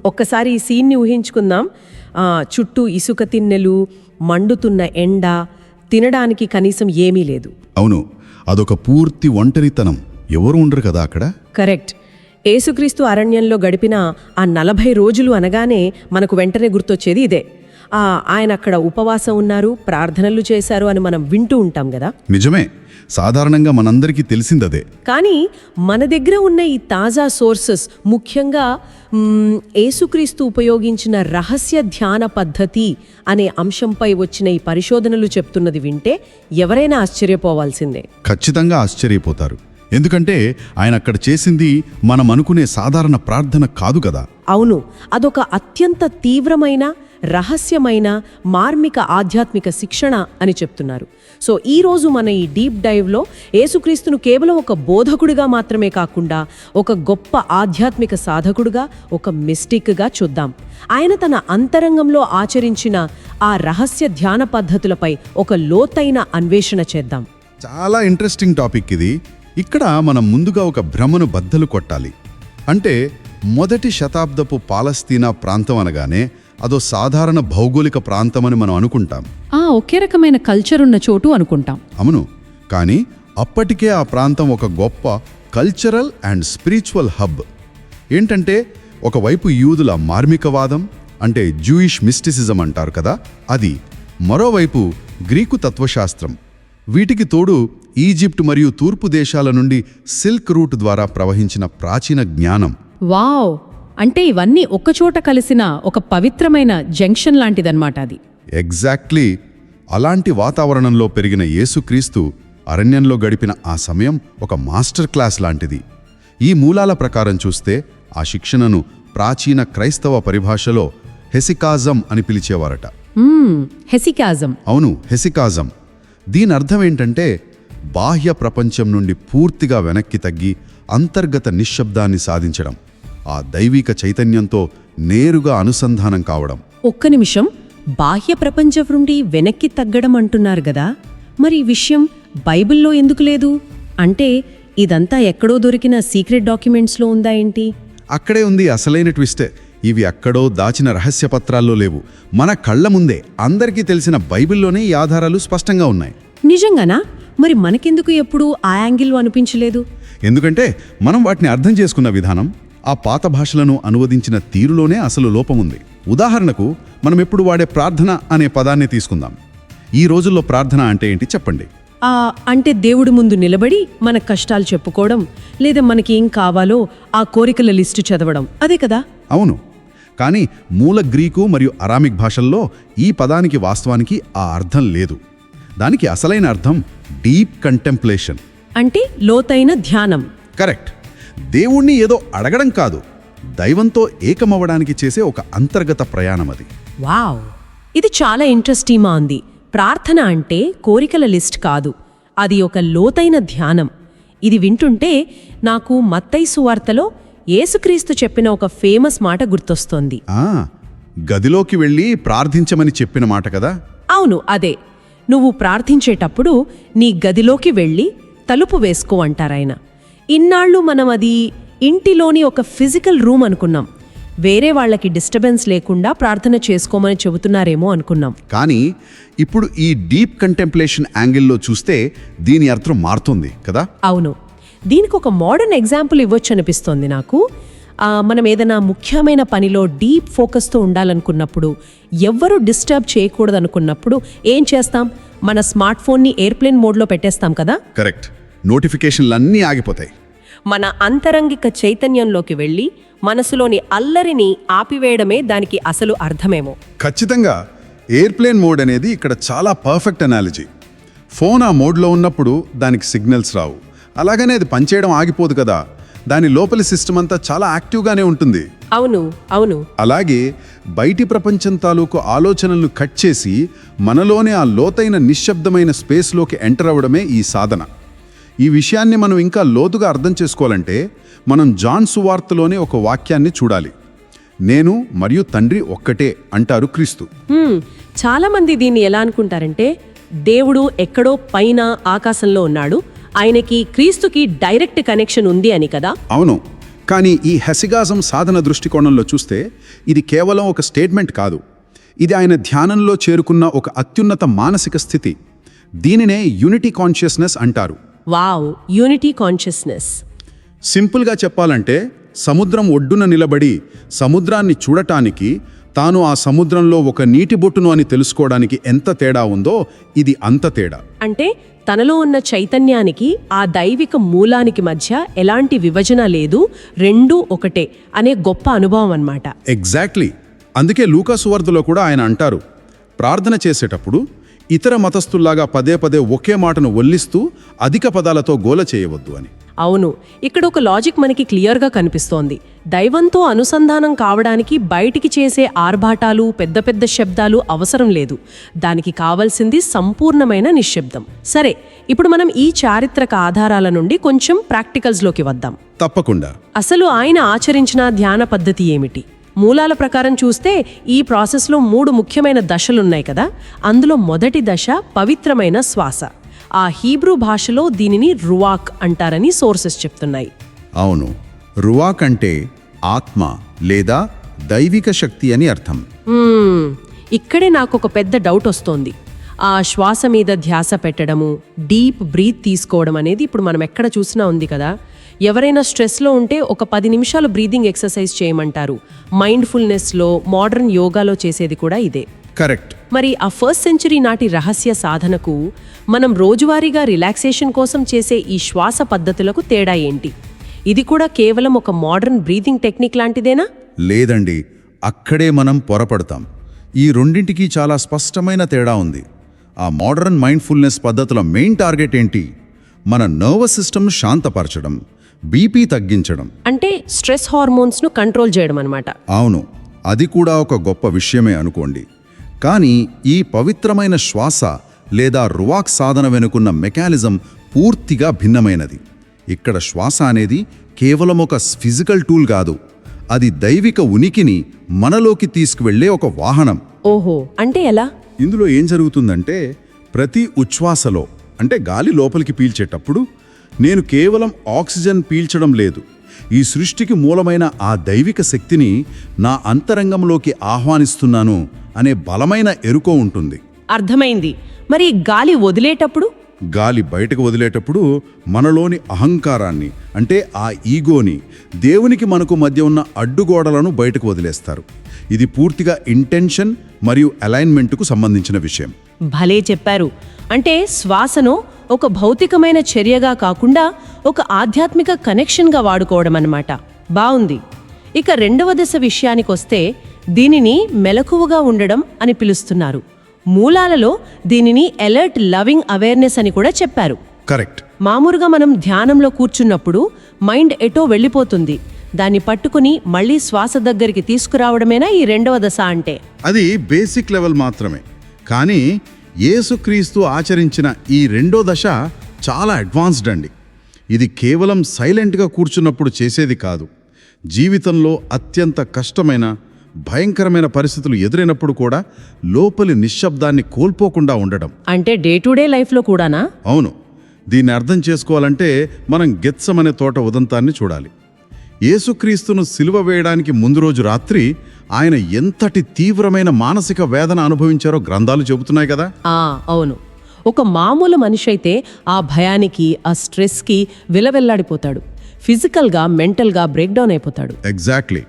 ఒక్కసారి ఈ సీన్ని ఊహించుకుందాం. చుట్టూ ఇసుక తిన్నెలు, మండుతున్న ఎండ, తినడానికి కనీసం ఏమీ లేదు. అవును, అదొక పూర్తి ఒంటరితనం. ఎవరు ఉండరు కదా అక్కడ. కరెక్ట్. యేసుక్రీస్తు అరణ్యంలో గడిపిన ఆ 40 రోజులు అనగానే మనకు వెంటనే గుర్తొచ్చేది ఇదే. ఆయన అక్కడ ఉపవాసం ఉన్నారు, ప్రార్థనలు చేశారు అని మనం వింటూ ఉంటాం కదా. నిజమే, సాధారణంగా మనందరికీ తెలిసిందదే. కానీ మన దగ్గర ఉన్న ఈ తాజా సోర్సెస్, ముఖ్యంగా యేసుక్రీస్తు ఉపయోగించిన రహస్య ధ్యాన పద్ధతి అనే అంశంపై వచ్చిన ఈ పరిశోధనలు చెప్తున్నది వింటే ఎవరైనా ఆశ్చర్యపోవాల్సిందే. ఖచ్చితంగా ఆశ్చర్యపోతారు. ఎందుకంటే ఆయన అక్కడ చేసింది మనం అనుకునే సాధారణ ప్రార్థన కాదు కదా. అవును, అదొక అత్యంత తీవ్రమైన, రహస్యమైన, మార్మిక ఆధ్యాత్మిక శిక్షణ అని చెప్తున్నారు. సో ఈరోజు మన ఈ డీప్ డైవ్లో యేసుక్రీస్తును కేవలం ఒక బోధకుడిగా మాత్రమే కాకుండా ఒక గొప్ప ఆధ్యాత్మిక సాధకుడిగా, ఒక మిస్టిక్గా చూద్దాం. ఆయన తన అంతరంగంలో ఆచరించిన ఆ రహస్య ధ్యాన పద్ధతులపై ఒక లోతైన అన్వేషణ చేద్దాం. చాలా ఇంట్రెస్టింగ్ టాపిక్ ఇది. ఇక్కడ మనం ముందుగా ఒక భ్రమను బద్దలు కొట్టాలి. అంటే 1వ శతాబ్దపు పాలస్తీనా ప్రాంతం అనగానే అదో సాధారణ భౌగోళిక ప్రాంతమని మనం అనుకుంటాం. ఒకే రకమైన కల్చర్ ఉన్న చోటు అనుకుంటాం. అవును, కానీ అప్పటికే ఆ ప్రాంతం ఒక గొప్ప కల్చరల్ అండ్ స్పిరిచువల్ హబ్. ఏంటంటే ఒకవైపు యూదుల మార్మికవాదం, అంటే జూయిష్ మిస్టిసిజం అంటారు కదా, అది. మరోవైపు గ్రీకు తత్వశాస్త్రం. వీటికి తోడు ఈజిప్ట్ మరియు తూర్పు దేశాల నుండి సిల్క్ రూట్ ద్వారా ప్రవహించిన ప్రాచీన జ్ఞానం. వావ్! అంటే ఇవన్నీ ఒక్కచోట కలిసిన ఒక పవిత్రమైన జంక్షన్ లాంటిదన్నమాట అది. ఎగ్జాక్ట్లీ. అలాంటి వాతావరణంలో పెరిగిన యేసుక్రీస్తు అరణ్యంలో గడిపిన ఆ సమయం ఒక మాస్టర్ క్లాస్ లాంటిది. ఈ మూలాల ప్రకారం చూస్తే ఆ శిక్షణను ప్రాచీన క్రైస్తవ పరిభాషలో హెసికాజం అని పిలిచేవారట. హెసికాజం. అవును, హెసికాజం. దీని అర్థం ఏంటంటే బాహ్య ప్రపంచం నుండి పూర్తిగా వెనక్కి తగ్గి అంతర్గత నిశ్శబ్దాన్ని సాధించడం, ఆ దైవిక చైతన్యంతో నేరుగా అనుసంధానం కావడం. ఒక్క నిమిషం, బాహ్య ప్రపంచం నుండి వెనక్కి తగ్గడం అంటున్నారు గదా, మరి ఈ విషయం బైబిల్లో ఎందుకు లేదు? అంటే ఇదంతా ఎక్కడో దొరికిన సీక్రెట్ డాక్యుమెంట్స్లో ఉందా ఏంటి? అక్కడే ఉంది అసలైన ట్విస్టే. ఇవి అక్కడో దాచిన రహస్య పత్రాల్లో లేవు. మన కళ్ల ముందే అందరికీ తెలిసిన బైబిల్లోనే ఈ ఆధారాలు స్పష్టంగా ఉన్నాయి. నిజంగానా? మరి మనకెందుకు ఎప్పుడూ ఆ యాంగిల్ అనిపించలేదు? ఎందుకంటే మనం వాటిని అర్థం చేసుకున్న విధానం, ఆ పాత భాషలను అనువదించిన తీరులోనే అసలు లోపముంది. ఉదాహరణకు మనం ఎప్పుడు వాడే ప్రార్థన అనే పదాన్ని తీసుకుందాం. ఈ రోజుల్లో ప్రార్థన అంటే ఏంటి చెప్పండి? అంటే దేవుడి ముందు నిలబడి మన కష్టాలు చెప్పుకోవడం, లేదా మనకి ఏం కావాలో ఆ కోరికల లిస్టు చదవడం, అదే కదా? అవును, కానీ మూల గ్రీకు మరియు అరామిక్ భాషల్లో ఈ పదానికి వాస్తవానికి ఆ అర్థం లేదు. దానికి అసలైన అర్థం డీప్ కంటెంప్లేషన్, అంటే లోతైన ధ్యానం. కరెక్ట్. దేవుణ్ణి ఏదో అడగడం కాదు, దైవంతో ఏకమవ్వడానికి చేసే ఒక అంతర్గత ప్రయాణం అది. వావ్, ఇది చాలా ఇంట్రెస్టింగ్గా ఉంది. ప్రార్థన అంటే కోరికల లిస్ట్ కాదు, అది ఒక లోతైన ధ్యానం. ఇది వింటుంటే నాకు మత్తయి సువార్తలో యేసుక్రీస్తు చెప్పిన ఒక ఫేమస్ మాట గుర్తొస్తోంది. గదిలోకి వెళ్ళి ప్రార్థించమని చెప్పిన మాట కదా? అవును, అదే. నువ్వు ప్రార్థించేటప్పుడు నీ గదిలోకి వెళ్ళి తలుపు వేసుకో అంటారాయన. ఇన్నాళ్ళు మనం అది ఇంటిలోని ఒక ఫిజికల్ రూమ్ అనుకున్నాం. వేరే వాళ్ళకి డిస్టర్బెన్స్ లేకుండా ప్రార్థన చేసుకోమని చెబుతున్నారేమో అనుకున్నాం. కానీ ఇప్పుడు ఈ డీప్ కంటెంప్లేషన్ యాంగిల్లో చూస్తే దీని అర్థం మారుతుంది కదా? అవును, దీనికి ఒక మోడర్న్ ఎగ్జాంపుల్ ఇవ్వచ్చు అనిపిస్తోంది నాకు. మనం ఏదైనా ముఖ్యమైన పనిలో డీప్ ఫోకస్తో ఉండాలనుకున్నప్పుడు, ఎవ్వరూ డిస్టర్బ్ చేయకూడదు అనుకున్నప్పుడు ఏం చేస్తాం? మన స్మార్ట్ ఫోన్ని ఎయిర్ప్లేన్ మోడ్లో పెట్టేస్తాం కదా? కరెక్ట్. నోటిఫికేషన్లన్నీ ఆగిపోతాయి. మన అంతరంగిక చైతన్యంలోకి వెళ్ళి మనసులోని అల్లరిని ఆపివేయడమే దానికి అసలు అర్థమేమో. ఖచ్చితంగా ఎయిర్ప్లేన్ మోడ్ అనేది ఇక్కడ చాలా పర్ఫెక్ట్ అనాలజీ. ఫోన్ ఆ మోడ్లో ఉన్నప్పుడు దానికి సిగ్నల్స్ రావు, అలాగనే అది పనిచేయడం ఆగిపోదు కదా. దాని లోపలి సిస్టమ్ అంతా చాలా యాక్టివ్గానే ఉంటుంది. అవును అవును. అలాగే బయటి ప్రపంచం తాలూకు ఆలోచనలను కట్ చేసి మనలోనే ఆ లోతైన నిశ్శబ్దమైన స్పేస్లోకి ఎంటర్ అవ్వడమే ఈ సాధన. ఈ విషయాన్ని మనం ఇంకా లోతుగా అర్థం చేసుకోవాలంటే మనం జాన్ సువార్తలోనే ఒక వాక్యాన్ని చూడాలి. నేను మరియు తండ్రి ఒక్కటే అంటారు క్రీస్తు. చాలామంది దీన్ని ఎలా అనుకుంటారంటే దేవుడు ఎక్కడో పైన ఆకాశంలో ఉన్నాడు, ఆయనకి క్రీస్తుకి డైరెక్ట్ కనెక్షన్ ఉంది అని కదా. అవును, కానీ ఈ హెసిగాజం సాధన దృష్టికోణంలో చూస్తే ఇది కేవలం ఒక స్టేట్మెంట్ కాదు. ఇది ఆయన ధ్యానంలో చేరుకున్న ఒక అత్యున్నత మానసిక స్థితి. దీనినే యూనిటీ కాన్షియస్నెస్ అంటారు. Wow, unity consciousness. సింపుల్గా చెప్పాలంటే సముద్రం ఒడ్డున నిలబడి సముద్రాన్ని చూడటానికి, తాను ఆ సముద్రంలో ఒక నీటి బొట్టును అని తెలుసుకోవడానికి ఎంత తేడా ఉందో ఇది అంత తేడా. అంటే తనలో ఉన్న చైతన్యానికి ఆ దైవిక మూలానికి మధ్య ఎలాంటి విభజన లేదు, రెండూ ఒకటే అనే గొప్ప అనుభవం అన్నమాట. ఎగ్జాక్ట్లీ. అందుకే లూకా సువార్తలో కూడా ఆయన అంటారు, ప్రార్థన చేసేటప్పుడు ఇతర మతస్థుల్లాగా పదే పదే ఒకే మాటను ఒల్లిస్తూ అధిక పదాలతో గోల చేయవద్దు అని. అవును, ఇక్కడ ఒక లాజిక్ మనకి క్లియర్గా కనిపిస్తోంది. దైవంతో అనుసంధానం కావడానికి బయటికి చేసే ఆర్భాటాలు, పెద్ద పెద్ద శబ్దాలు అవసరం లేదు. దానికి కావాల్సింది సంపూర్ణమైన నిశ్శబ్దం. సరే, ఇప్పుడు మనం ఈ చారిత్రక ఆధారాల నుండి కొంచెం ప్రాక్టికల్స్లోకి వద్దాం. తప్పకుండా. అసలు ఆయన ఆచరించిన ధ్యాన పద్ధతి ఏమిటి? మూలాల ప్రకారం చూస్తే ఈ ప్రాసెస్లో 3 ముఖ్యమైన దశలున్నాయి కదా. అందులో మొదటి దశ పవిత్రమైన శ్వాస. ఆ హీబ్రూ భాషలో దీనిని రువాక్ అంటారని సోర్సెస్ చెప్తున్నాయి. అవును, రువాక్ అంటే ఆత్మ లేదా దైవిక శక్తి అని అర్థం. ఇక్కడే నాకు ఒక పెద్ద డౌట్ వస్తోంది. ఆ శ్వాస మీద ధ్యాస పెట్టడము, డీప్ బ్రీత్ తీసుకోవడం అనేది ఇప్పుడు మనం ఎక్కడ చూసినా ఉంది కదా. ఎవరైనా స్ట్రెస్లో ఉంటే ఒక 10 నిమిషాలు బ్రీదింగ్ ఎక్సర్సైజ్ చేయమంటారు. మైండ్ఫుల్నెస్లో, మోడర్న్ యోగాలో చేసేది కూడా ఇదే. కరెక్ట్. మరి ఆ 1st సెంచరీ నాటి రహస్య సాధనకు మనం రోజువారీగా రిలాక్సేషన్ కోసం చేసే ఈ శ్వాస పద్ధతులకు తేడా ఏంటి? ఇది కూడా కేవలం ఒక మోడర్న్ బ్రీతింగ్ టెక్నిక్ లాంటిదేనా? లేదండి, అక్కడే మనం పొరపడతాం. ఈ రెండింటికి చాలా స్పష్టమైన తేడా ఉంది. ఆ మోడర్న్ మైండ్ఫుల్నెస్ పద్ధతుల మెయిన్ టార్గెట్ ఏంటి? మన నర్వస్ సిస్టమ్ను శాంతపరచడం, బీపీ తగ్గించడం. అంటే స్ట్రెస్ హార్మోన్స్ను కంట్రోల్ చేయడం అన్నమాట. అవును, అది కూడా ఒక గొప్ప విషయమే అనుకోండి. కానీ ఈ పవిత్రమైన శ్వాస లేదా రువాక్ సాధన వెనుకున్న మెకానిజం పూర్తిగా భిన్నమైనది. ఇక్కడ శ్వాస అనేది కేవలం ఒక ఫిజికల్ టూల్ కాదు, అది దైవిక ఉనికిని మనలోకి తీసుకువెళ్లే ఒక వాహనం. ఓహో, అంటే ఎలా? ఇందులో ఏం జరుగుతుందంటే, ప్రతి ఉచ్ఛ్వాసలో అంటే గాలి లోపలికి పీల్చేటప్పుడు నేను కేవలం ఆక్సిజన్ పీల్చడం లేదు, ఈ సృష్టికి మూలమైన ఆ దైవిక శక్తిని నా అంతరంగంలోకి ఆహ్వానిస్తున్నాను అనే బలమైన ఎరుక ఉంటుంది. అర్థమైంది. మరి గాలి వదిలేటప్పుడు? గాలి బయటకు వదిలేటప్పుడు మనలోని అహంకారాన్ని అంటే ఆ ఈగోని, దేవునికి మనకు మధ్య ఉన్న అడ్డుగోడలను బయటకు వదిలేస్తారు. ఇది పూర్తిగా ఇంటెన్షన్ మరియు అలైన్మెంట్కు సంబంధించిన విషయం. భలే చెప్పారు. అంటే శ్వాసను ఒక భౌతికమైన చర్యగా కాకుండా ఒక ఆధ్యాత్మిక కనెక్షన్గా వాడుకోవడం అన్నమాట. బావుంది. ఇక 2వ దశ విషయానికొస్తే దీనిని మెలకువగా ఉండడం అని పిలుస్తున్నారు. మూలాలలో దీనిని అలర్ట్ లవింగ్ అవేర్నెస్ అని కూడా చెప్పారు. కరెక్ట్. మామూలుగా మనం ధ్యానంలో కూర్చున్నప్పుడు మైండ్ ఎటో వెళ్ళిపోతుంది. దాన్ని పట్టుకుని మళ్ళీ శ్వాస దగ్గరికి తీసుకురావడమేనా ఈ 2వ దశ అంటే? అది బేసిక్ లెవెల్ మాత్రమే. కానీ యేసుక్రీస్తు ఆచరించిన ఈ 2వ దశ చాలా అడ్వాన్స్డ్ అండి. ఇది కేవలం సైలెంట్గా కూర్చున్నప్పుడు చేసేది కాదు. జీవితంలో అత్యంత కష్టమైన, భయంకరమైన పరిస్థితులు ఎదురైనప్పుడు కూడా లోపలి నిశ్శబ్దాన్ని కోల్పోకుండా ఉండడం. అంటే డే టు డే లైఫ్లో కూడానా? అవును. దీన్ని అర్థం చేసుకోవాలంటే మనం గెత్సమనే తోట ఉదంతాన్ని చూడాలి. యేసుక్రీస్తును సిలువ వేయడానికి ముందు రోజు రాత్రి ఆయన ఎంతటి తీవ్రమైన మానసిక వేదన అనుభవించారో గ్రంథాలు చెబుతున్నాయి కదా. అవును. ఒక మామూలు మనిషి అయితే ఆ భయానికి, ఆ స్ట్రెస్కి విలవెల్లాడిపోతాడు. ఫిజికల్గా, మెంటల్గా బ్రేక్డౌన్ అయిపోతాడు. ఎగ్జాక్ట్లీ.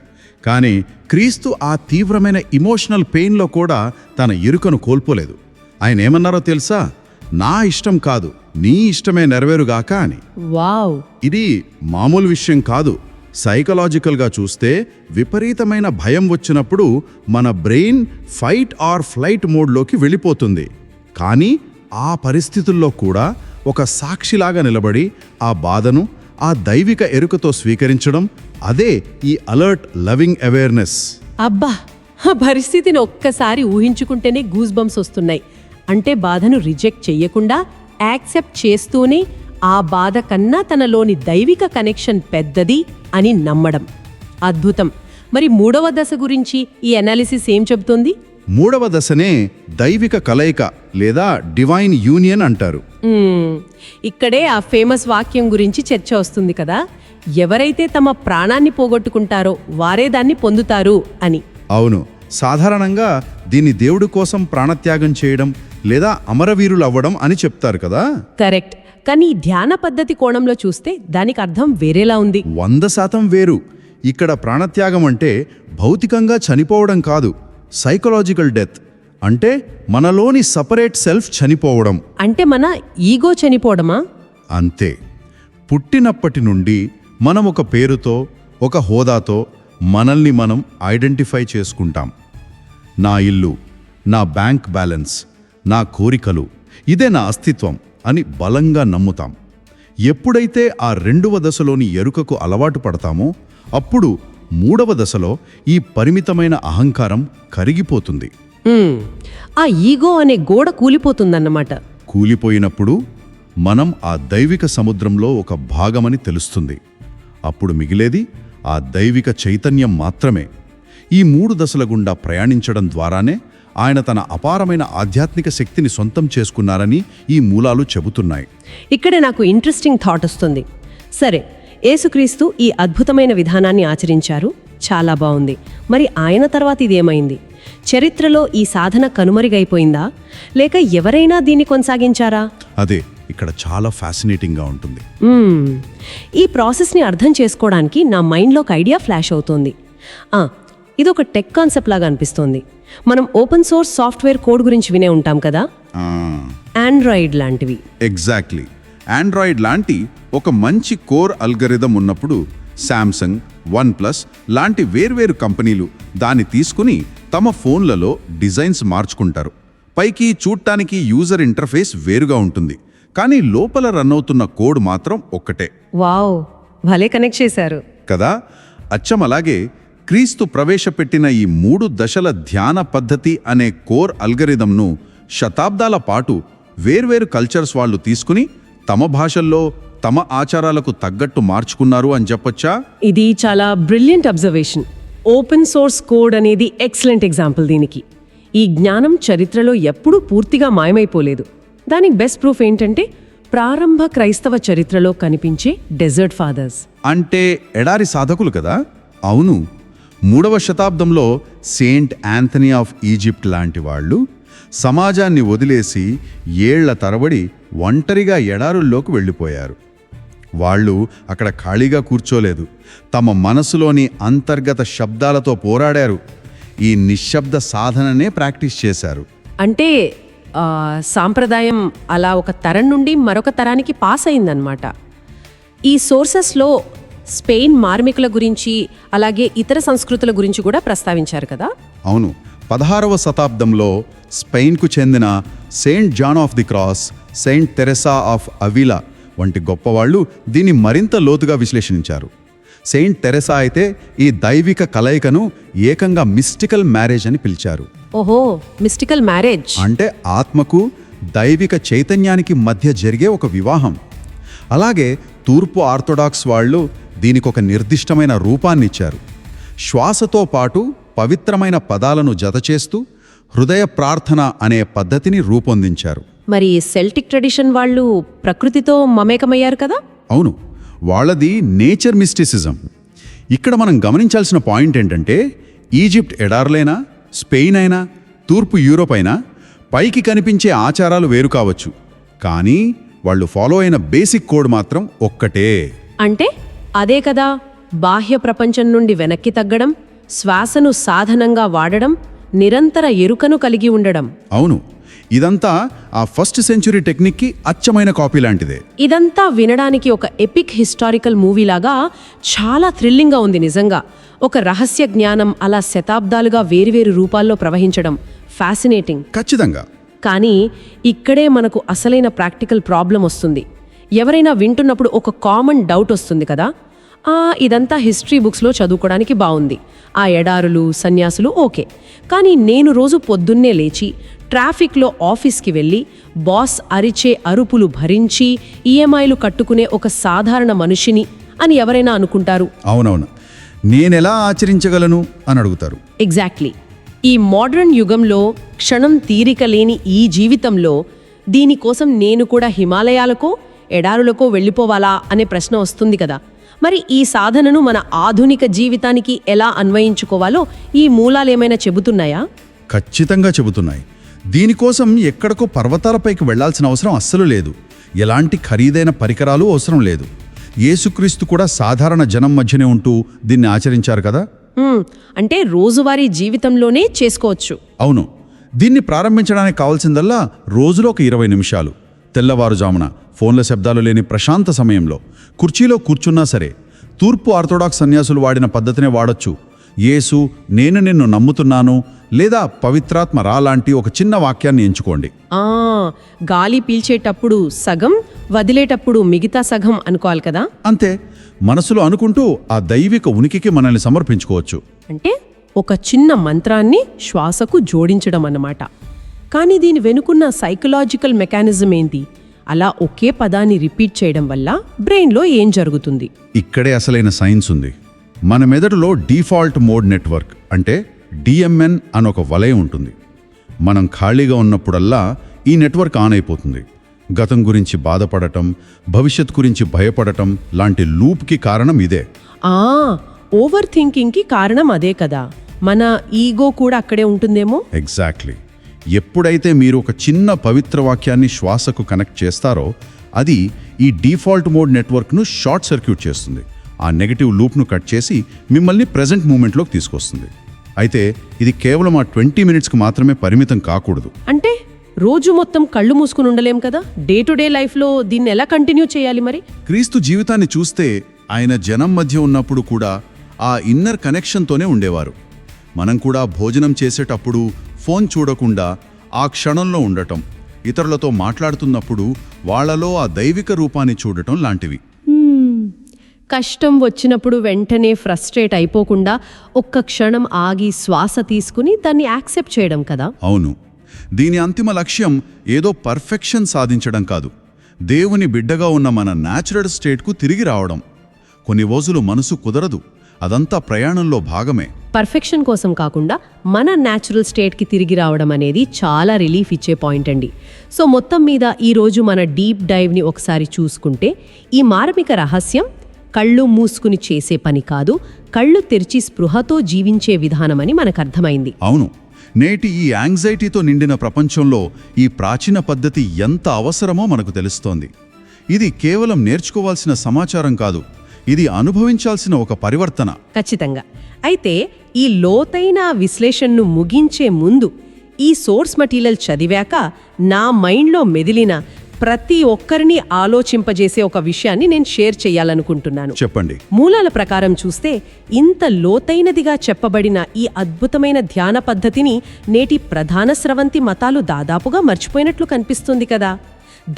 కానీ క్రీస్తు ఆ తీవ్రమైన ఇమోషనల్ పెయిన్లో కూడా తన ఎరుకను కోల్పోలేదు. ఆయన ఏమన్నారో తెలుసా? నా ఇష్టం కాదు, నీ ఇష్టమే నెరవేరుగాక అని. వావ్! ఇది మామూలు విషయం కాదు. సైకలాజికల్గా చూస్తే విపరీతమైన భయం వచ్చినప్పుడు మన బ్రెయిన్ ఫైట్ ఆర్ ఫ్లైట్ మోడ్లోకి వెళ్ళిపోతుంది. కానీ ఆ పరిస్థితుల్లో కూడా ఒక సాక్షిలాగా నిలబడి ఆ బాధను ఆ దైవిక ఎరుకతో స్వీకరించడం, అదే ఈ అలర్ట్ లవింగ్ అవేర్నెస్. అబ్బా, ఆ పరిస్థితిని ఒక్కసారి ఊహించుకుంటేనే గూస్ బంప్స్ వస్తున్నాయి. అంటే బాధను రిజెక్ట్ చెయ్యకుండా యాక్సెప్ట్ చేస్తూనే ఆ బాధ కన్నా తనలోని దైవిక కనెక్షన్ పెద్దది అని నమ్మడం. అద్భుతం. మరి 3వ దశ గురించి ఈ అనాలిసిస్ ఏం చెబుతోంది? 3వ దశనే దైవిక కలయిక లేదా డివైన్ యూనియన్ అంటారు. ఇక్కడే ఆ ఫేమస్ వాక్యం గురించి చర్చ వస్తుంది కదా. ఎవరైతే తమ ప్రాణాన్ని పోగొట్టుకుంటారో వారే దాన్ని పొందుతారు అని. అవును, సాధారణంగా దీన్ని దేవుడి కోసం ప్రాణత్యాగం చేయడం లేదా అమరవీరులు అవ్వడం అని చెప్తారు కదా. కరెక్ట్. కానీ ఈ ధ్యాన పద్ధతి కోణంలో చూస్తే దానికి అర్థం వేరేలా ఉంది. 100% వేరు. ఇక్కడ ప్రాణత్యాగం అంటే భౌతికంగా చనిపోవడం కాదు, సైకలాజికల్ డెత్. అంటే మనలోని సపరేట్ సెల్ఫ్ చనిపోవడం. అంటే మన ఈగో చనిపోవడమా? అంతే. పుట్టినప్పటి నుండి మనం ఒక పేరుతో, ఒక హోదాతో మనల్ని మనం ఐడెంటిఫై చేసుకుంటాం. నా ఇల్లు, నా బ్యాంక్ బ్యాలెన్స్, నా కోరికలు, ఇదే నా అస్తిత్వం అని బలంగా నమ్ముతాం. ఎప్పుడైతే ఆ 2వ దశలోని ఎరుకకు అలవాటు పడతామో అప్పుడు 3వ దశలో ఈ పరిమితమైన అహంకారం కరిగిపోతుంది. ఆ ఈగో అనే గోడ కూలిపోతుందన్నమాట. కూలిపోయినప్పుడు మనం ఆ దైవిక సముద్రంలో ఒక భాగమని తెలుస్తుంది. అప్పుడు మిగిలేది ఆ దైవిక చైతన్యం మాత్రమే. ఈ 3 దశల గుండా ప్రయాణించడం ద్వారానే ఆయన తన అపారమైన ఆధ్యాత్మిక శక్తిని సొంతం చేసుకున్నారని ఈ మూలాలు చెబుతున్నాయి. ఇక్కడే నాకు ఇంట్రెస్టింగ్ థాట్ వస్తుంది. సరే, యేసుక్రీస్తు ఈ అద్భుతమైన విధానాన్ని ఆచరించారు, చాలా బాగుంది. మరి ఆయన తర్వాత ఇదేమైంది? చరిత్రలో ఈ సాధన కనుమరుగైపోయిందా, లేక ఎవరైనా దీన్ని కొనసాగించారా? అదే ఇక్కడ చాలా ఫ్యాసినేటింగ్గా ఉంటుంది. ఈ ప్రాసెస్ని అర్థం చేసుకోవడానికి నా మైండ్లో ఒక ఐడియా ఫ్లాష్ అవుతోంది. ఇదొక టెక్ కాన్సెప్ట్ లాగా అనిపిస్తోంది. మనం ఓపెన్ సోర్స్ సాఫ్ట్వేర్ కోడ్ గురించి వినే ఉంటాం కదా, ఆండ్రాయిడ్ లాంటివి. ఎగ్జాక్ట్లీ. ఆండ్రాయిడ్ లాంటి ఒక మంచి కోర్ అల్గరిథం ఉన్నప్పుడు శాంసంగ్, OnePlus లాంటి వేర్వేరు కంపెనీలు దాన్ని తీసుకుని తమ ఫోన్లలో డిజైన్స్ మార్చుకుంటారు. పైకి చూడటానికి యూజర్ ఇంటర్ఫేస్ వేరుగా ఉంటుంది, కానీ లోపల రన్ అవుతున్న కోడ్ మాత్రం ఒక్కటే. వావ్, భలే కనెక్ట్ చేశారు కదా. అచ్చం అలాగే క్రీస్తు ప్రవేశపెట్టిన ఈ 3 దశల ధ్యాన పద్ధతి అనే కోర్ అల్గరిథంను శతాబ్దాల పాటు వేర్వేరు కల్చర్స్ వాళ్ళు తీసుకుని తమ భాషల్లో తమ ఆచారాలకు తగ్గట్టు మార్చుకున్నారు అని చెప్పొచ్చా? ఇది చాలా brilliant observation. Open source code అనేది ఎక్సలెంట్ ఎగ్జాంపుల్ దీనికి. ఈ జ్ఞానం చరిత్రలో ఎప్పుడూ పూర్తిగా మాయమైపోలేదు. దానికి బెస్ట్ ప్రూఫ్ ఏంటంటే ప్రారంభ క్రైస్తవ చరిత్రలో కనిపించే డెజర్ట్ ఫాదర్స్. అంటే ఎడారి సాధకులు కదా. అవును, 3వ శతాబ్దంలో సెయింట్ యాంథనీ ఆఫ్ ఈజిప్ట్ లాంటి వాళ్ళు సమాజాన్ని వదిలేసి ఏళ్ల తరబడి ఒంటరిగా ఎడారుల్లోకి వెళ్ళిపోయారు. వాళ్ళు అక్కడ ఖాళీగా కూర్చోలేదు, తమ మనసులోని అంతర్గత శబ్దాలతో పోరాడారు. ఈ నిశ్శబ్ద సాధననే ప్రాక్టీస్ చేశారు. అంటే సాంప్రదాయం అలా ఒక తరం నుండి మరొక తరానికి పాస్ అయిందనమాట. ఈ సోర్సెస్లో స్పెయిన్ మార్మికుల గురించి అలాగే ఇతర సంస్కృతుల గురించి కూడా ప్రస్తావించారు కదా. అవును, 16వ శతాబ్దంలో స్పెయిన్కు చెందిన Saint John of the Cross, Saint Teresa of Avila వంటి గొప్పవాళ్ళు దీన్ని మరింత లోతుగా విశ్లేషించారు. సెయింట్ తెరెసా అయితే ఈ దైవిక కలయికను ఏకంగా మిస్టికల్ మ్యారేజ్ అని పిలిచారు. ఓహో, మిస్టికల్ మ్యారేజ్ అంటే ఆత్మకు దైవిక చైతన్యానికి మధ్య జరిగే ఒక వివాహం. అలాగే తూర్పు ఆర్థోడాక్స్ వాళ్ళు దీనికి ఒక నిర్దిష్టమైన రూపాన్నిచ్చారు. శ్వాసతో పాటు పవిత్రమైన పదాలను జతచేస్తూ హృదయ ప్రార్థన అనే పద్ధతిని రూపొందించారు. మరి సెల్టిక్ ట్రెడిషన్ వాళ్ళు ప్రకృతితో మమేకమయ్యారు కదా. అవును, వాళ్ళది నేచర్ మిస్టిసిజం. ఇక్కడ మనం గమనించాల్సిన పాయింట్ ఏంటంటే ఈజిప్ట్ ఎడార్లైనా, స్పెయిన్ అయినా, తూర్పు యూరోప్ అయినా పైకి కనిపించే ఆచారాలు వేరు కావచ్చు, కానీ వాళ్ళు ఫాలో అయిన బేసిక్ కోడ్ మాత్రం ఒక్కటే. అంటే అదే కదా, బాహ్య ప్రపంచం నుండి వెనక్కి తగ్గడం, శ్వాసను సాధనంగా వాడడం, నిరంతర ఎరుకను కలిగి ఉండడం. అవును, ఇదంతా ఆ 1st సెంచురీ టెక్నిక్కి అచ్చమైన కాపీ లాంటిదే. ఇదంతా వినడానికి ఒక ఎపిక్ హిస్టారికల్ మూవీలాగా చాలా థ్రిల్లింగ్గా ఉంది నిజంగా. ఒక రహస్య జ్ఞానం అలా శతాబ్దాలుగా వేరువేరు రూపాల్లో ప్రవహించడం ఫ్యాసినేటింగ్. ఖచ్చితంగా. కానీ ఇక్కడే మనకు అసలైన ప్రాక్టికల్ ప్రాబ్లం వస్తుంది. ఎవరైనా వింటున్నప్పుడు ఒక కామన్ డౌట్ వస్తుంది కదా, ఇదంతా హిస్టరీ బుక్స్లో చదువుకోవడానికి బాగుంది, ఆ ఎడారులు సన్యాసులు ఓకే, కానీ నేను రోజు పొద్దున్నే లేచి ట్రాఫిక్లో ఆఫీస్కి వెళ్ళి బాస్ అరిచే అరుపులు భరించి ఈఎంఐలు కట్టుకునే ఒక సాధారణ మనిషిని అని ఎవరైనా అనుకుంటారు. అవునవును, నేనెలా ఆచరించగలను అని అడుగుతారు. ఎగ్జాక్ట్లీ. ఈ మోడ్రన్ యుగంలో క్షణం తీరిక లేని ఈ జీవితంలో దీనికోసం నేను కూడా హిమాలయాలకో ఎడారులకో వెళ్ళిపోవాలా అనే ప్రశ్న వస్తుంది కదా. మరి ఈ సాధనను మన ఆధునిక జీవితానికి ఎలా అన్వయించుకోవాలో ఈ మూలాలేమైనా చెబుతున్నాయా? ఖచ్చితంగా చెబుతున్నాయి. దీనికోసం ఎక్కడికో పర్వతాలపైకి వెళ్లాల్సిన అవసరం అస్సలు లేదు. ఎలాంటి ఖరీదైన పరికరాలు అవసరం లేదు. యేసుక్రీస్తు కూడా సాధారణ జనం మధ్యనే ఉంటూ దీన్ని ఆచరించారు కదా. అంటే రోజువారీ జీవితంలోనే చేసుకోవచ్చు. అవును. దీన్ని ప్రారంభించడానికి కావాల్సిందల్లా రోజులో ఒక 20 నిమిషాలు, తెల్లవారుజామున ఫోన్ల శబ్దాలు లేని ప్రశాంత సమయంలో కుర్చీలో కూర్చున్నా సరే. తూర్పు ఆర్థోడాక్స్ సన్యాసులు వాడిన పద్ధతినే వాడొచ్చు. యేసు, నేను నిన్ను నమ్ముతున్నాను, లేదా పవిత్రాత్మ రా లాంటి ఒక చిన్న వాక్యాన్ని ఎంచుకోండి. గాలి పీల్చేటప్పుడు సగం, వదిలేటప్పుడు మిగతా సగం అనుకోవాలి కదా. అంతే. మనసులో అనుకుంటూ ఆ దైవిక ఉనికికి మనల్ని సమర్పించుకోవచ్చు. అంటే ఒక చిన్న మంత్రాన్ని శ్వాసకు జోడించడం అన్నమాట. కానీ దీని వెనుకున్న సైకలాజికల్ మెకానిజం ఏంటి? అలా ఒకే పదాన్ని రిపీట్ చేయడం వల్ల బ్రెయిన్లో ఏం జరుగుతుంది? ఇక్కడే అసలైన సైన్స్ ఉంది. మన మెదడులో డిఫాల్ట్ మోడ్ నెట్వర్క్ అంటే డిఎంఎన్ అనొక వలయం ఉంటుంది. మనం ఖాళీగా ఉన్నప్పుడల్లా ఈ నెట్వర్క్ ఆన్ అయిపోతుంది. గతం గురించి బాధపడటం, భవిష్యత్ గురించి భయపడటం లాంటి లూప్కి కారణం ఇదే. ఓవర్ థింకింగ్కి కారణం అదే కదా. మన ఈగో కూడా అక్కడే ఉంటుందేమో. ఎగ్జాక్ట్లీ. ఎప్పుడైతే మీరు ఒక చిన్న పవిత్ర వాక్యాన్ని శ్వాసకు కనెక్ట్ చేస్తారో అది ఈ డిఫాల్ట్ మోడ్ నెట్వర్క్ను షార్ట్ సర్క్యూట్ చేస్తుంది. ఆ నెగటివ్ లూప్ను కట్ చేసి మిమ్మల్ని ప్రెజెంట్ మూమెంట్లోకి తీసుకొస్తుంది. అయితే ఇది కేవలం ఆ 20 మినిట్స్కి మాత్రమే పరిమితం కాకూడదు. అంటే రోజు మొత్తం కళ్ళు మూసుకుని ఉండలేం కదా. డే టు డే లైఫ్లో దీన్ని ఎలా కంటిన్యూ చేయాలి మరి? క్రీస్తు జీవితాన్ని చూస్తే ఆయన జనం మధ్య ఉన్నప్పుడు కూడా ఆ ఇన్నర్ కనెక్షన్తోనే ఉండేవారు. మనం కూడా భోజనం చేసేటప్పుడు ఫోన్ చూడకుండా ఆ క్షణంలో ఉండటం, ఇతరులతో మాట్లాడుతున్నప్పుడు వాళ్లలో ఆ దైవిక రూపాన్ని చూడటం లాంటివి. కష్టం వచ్చినప్పుడు వెంటనే ఫ్రస్ట్రేట్ అయిపోకుండా ఒక్క క్షణం ఆగి శ్వాస తీసుకుని దాన్ని యాక్సెప్ట్ చేయడం కదా. అవును. దీని అంతిమ లక్ష్యం ఏదో పర్ఫెక్షన్ సాధించడం కాదు, దేవుని బిడ్డగా ఉన్న మన న్యాచురల్ స్టేట్కు తిరిగి రావడం. కొన్ని రోజులు మనసు కుదరదు, అదంతా ప్రయాణంలో భాగమే. పర్ఫెక్షన్ కోసం కాకుండా మన న్యాచురల్ స్టేట్కి తిరిగి రావడం అనేది చాలా రిలీఫ్ ఇచ్చే పాయింట్ అండి. సో మొత్తం మీద ఈరోజు మన డీప్ డైవ్ని ఒకసారి చూసుకుంటే ఈ మార్మిక రహస్యం కళ్ళు మూసుకుని చేసే పని కాదు, కళ్ళు తెరిచి స్పృహతో జీవించే విధానమని మనకు అర్థమైంది. అవును. నేటి ఈ యాంగ్జైటీతో నిండిన ప్రపంచంలో ఈ ప్రాచీన పద్ధతి ఎంత అవసరమో మనకు తెలుస్తోంది. ఇది కేవలం నేర్చుకోవాల్సిన సమాచారం కాదు, ఇది అనుభవించాల్సిన ఒక పరివర్తన. ఖచ్చితంగా. అయితే ఈ లోతైన విశ్లేషణను ముగించే ముందు ఈ సోర్స్ మెటీరియల్ చదివాక నా మైండ్లో మెదిలిన ప్రతి ఒక్కరిని ఆలోచింపజేసే ఒక విషయాన్ని నేను షేర్ చేయాలనుకుంటున్నాను. చెప్పండి. మూలాల ప్రకారం చూస్తే ఇంత లోతైనదిగా చెప్పబడిన ఈ అద్భుతమైన ధ్యాన పద్ధతిని నేటి ప్రధాన స్రవంతి మతాలు దాదాపుగా మర్చిపోయినట్లు కనిపిస్తుంది కదా.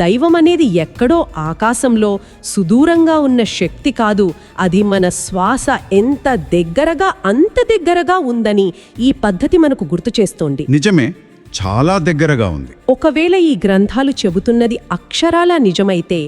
దైవం అనేది ఎక్కడో ఆకాశంలో సుదూరంగా ఉన్న శక్తి కాదు, అది మన శ్వాస ఎంత దగ్గరగా అంత దగ్గరగా ఉందని ఈ పద్ధతి మనకు గుర్తు చేస్తోంది. నిజమే, చాలా దగ్గరగా ఉంది. ఒకవేళ ఈ గ్రంథాలు చెబుతున్నది అక్షరాలా నిజమైతే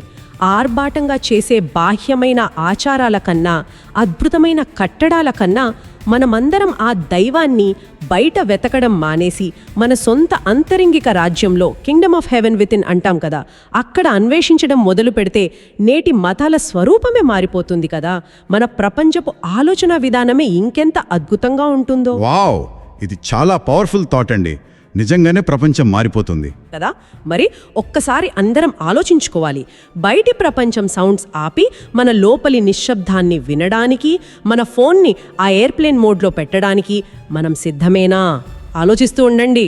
ఆర్భాటంగా చేసే బాహ్యమైన ఆచారాల కన్నా, అద్భుతమైన కట్టడాల కన్నా మనమందరం ఆ దైవాన్ని బయట వెతకడం మానేసి మన సొంత అంతరింగిక రాజ్యంలో Kingdom of haven with in అంటాం కదా, అక్కడ అన్వేషించడం మొదలు పెడితే నేటి మతాల స్వరూపమే మారిపోతుంది కదా. మన ప్రపంచపు ఆలోచన విధానమే ఇంకెంత అద్భుతంగా ఉంటుందో. వావ్, ఇది చాలా పవర్ఫుల్ థాట్ అండి. నిజంగానే ప్రపంచం మారిపోతుంది కదా. మరి ఒక్కసారి అందరం ఆలోచించుకోవాలి. బయటి ప్రపంచం సౌండ్స్ ఆపి మన లోపలి నిశ్శబ్దాన్ని వినడానికి, మన ఫోన్ని ఆ ఎయిర్ప్లేన్ మోడ్లో పెట్టడానికి మనం సిద్ధమేనా? ఆలోచిస్తూ ఉండండి.